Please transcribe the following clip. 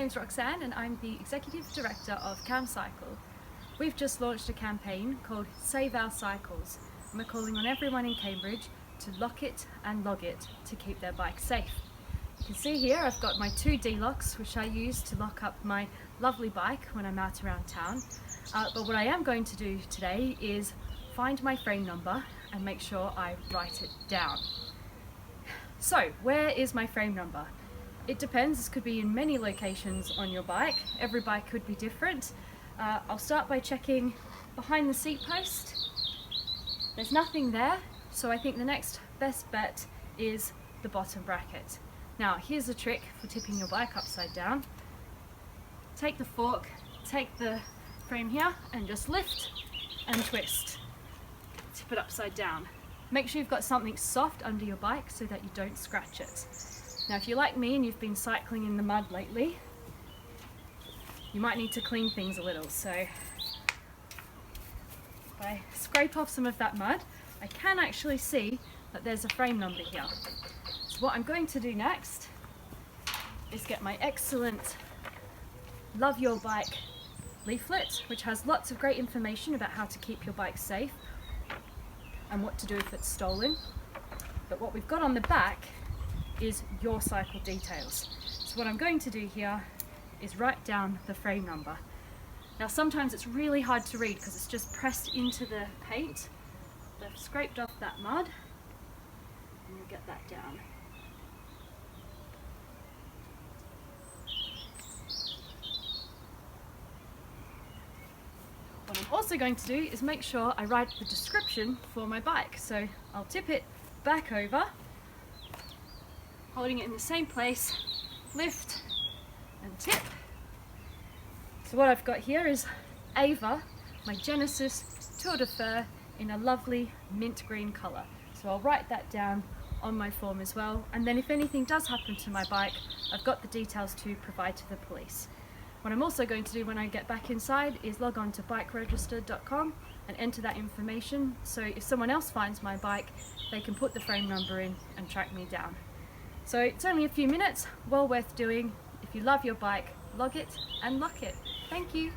name's Roxanne and I'm the Executive Director of Camcycle. We've just launched a campaign called Save Our Cycles, and we're calling on everyone in Cambridge to lock it and log it to keep their bike safe. You can see here I've got my 2 D-locks which I use to lock up my lovely bike when I'm out around town. But what I am going to do today is find my frame number and make sure I write it down. So, where is my frame number? It depends, this could be in many locations on your bike. Every bike could be different. I'll start by checking behind the seat post. There's nothing there, so I think the next best bet is the bottom bracket. Now, here's a trick for tipping your bike upside down. Take the fork, take the frame here, and just lift and twist. Tip it upside down. Make sure you've got something soft under your bike so that you don't scratch it. Now, if you're like me and you've been cycling in the mud lately, you might need to clean things a little. So if I scrape off some of that mud, I can actually see that there's a frame number here. So what I'm going to do next is get my excellent Love Your Bike leaflet, which has lots of great information about how to keep your bike safe and what to do if it's stolen. But what we've got on the back is your cycle details. So what I'm going to do here is write down the frame number. Now sometimes it's really hard to read because it's just pressed into the paint. So I've scraped off that mud and we'll get that down. What I'm also going to do is make sure I write the description for my bike. So I'll tip it back over, holding it in the same place, lift and tip. So what I've got here is Ava, my Genesis Tour de Fur in a lovely mint green colour. So I'll write that down on my form as well, and then if anything does happen to my bike, I've got the details to provide to the police. What I'm also going to do when I get back inside is log on to bikeregister.com and enter that information, so if someone else finds my bike, they can put the frame number in and track me down. So it's only a few minutes, well worth doing. If you love your bike, log it and lock it. Thank you.